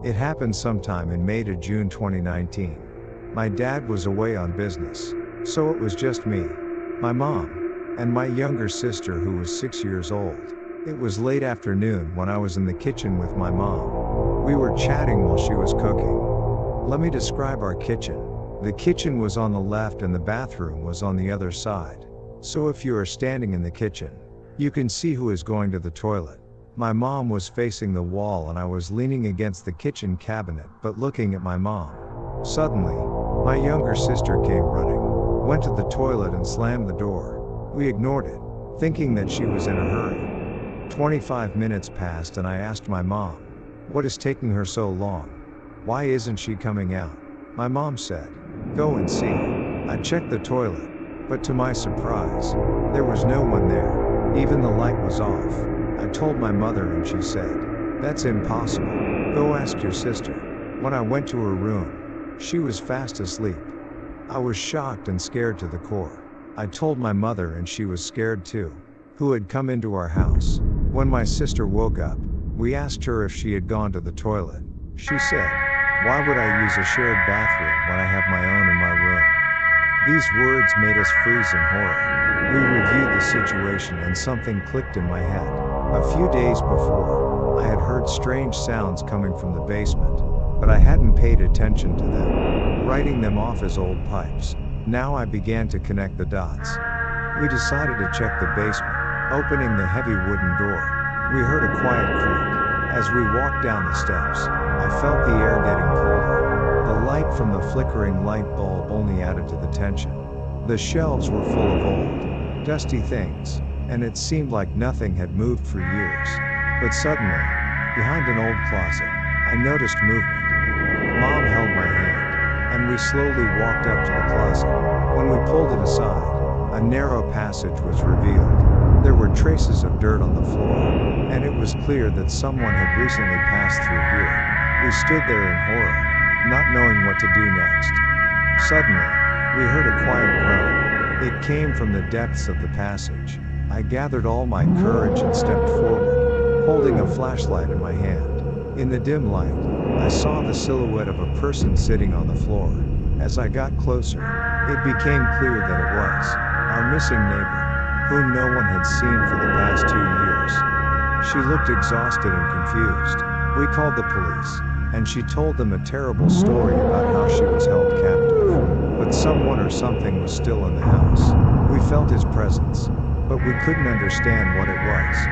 It happened sometime in May to June 2019. My dad was away on business, so it was just me, my mom, and my younger sister who was 6 years old. It was late afternoon when I was in the kitchen with my mom. We were chatting while she was cooking. Let me describe our kitchen. The kitchen was on the left and the bathroom was on the other side. So if you are standing in the kitchen, you can see who is going to the toilet. My mom was facing the wall and I was leaning against the kitchen cabinet but looking at my mom. Suddenly, my younger sister came running, went to the toilet and slammed the door. We ignored it, thinking that she was in a hurry. 25 minutes passed and I asked my mom, "What is taking her so long? Why isn't she coming out?" My mom said, "Go and see." I checked the toilet, but to my surprise, there was no one there. Even the light was off. I told my mother and she said, "That's impossible. Go ask your sister." When I went to her room, she was fast asleep. I was shocked and scared to the core. I told my mother and she was scared too. Who had come into our house? When my sister woke up, we asked her if she had gone to the toilet. She said, "Why would I use a shared bathroom when I have my own in my room?" These words made us freeze in horror. We reviewed the situation and something clicked in my head. A few days before, I had heard strange sounds coming from the basement, but I hadn't paid attention to them, writing them off as old pipes. Now I began to connect the dots. We decided to check the basement, opening the heavy wooden door. We heard a quiet creak. As we walked down the steps, I felt the air getting colder. The light from the flickering light bulb only added to the tension. The shelves were full of old, dusty things, and it seemed like nothing had moved for years. But suddenly, behind an old closet, I noticed movement. Mom held my hand, and we slowly walked up to the closet. When we pulled it aside, a narrow passage was revealed. There were traces of dirt on the floor, and it was clear that someone had recently passed through here. We stood there in horror, not knowing what to do next. Suddenly, we heard a quiet groan. It came from the depths of the passage. I gathered all my courage and stepped forward, holding a flashlight in my hand. In the dim light, I saw the silhouette of a person sitting on the floor. As I got closer, it became clear that it was our missing neighbor, whom no one had seen for the past 2 years. She looked exhausted and confused. We called the police, and she told them a terrible story about how she was held captive. But someone or something was still in the house. We felt his presence, but we couldn't understand what it was.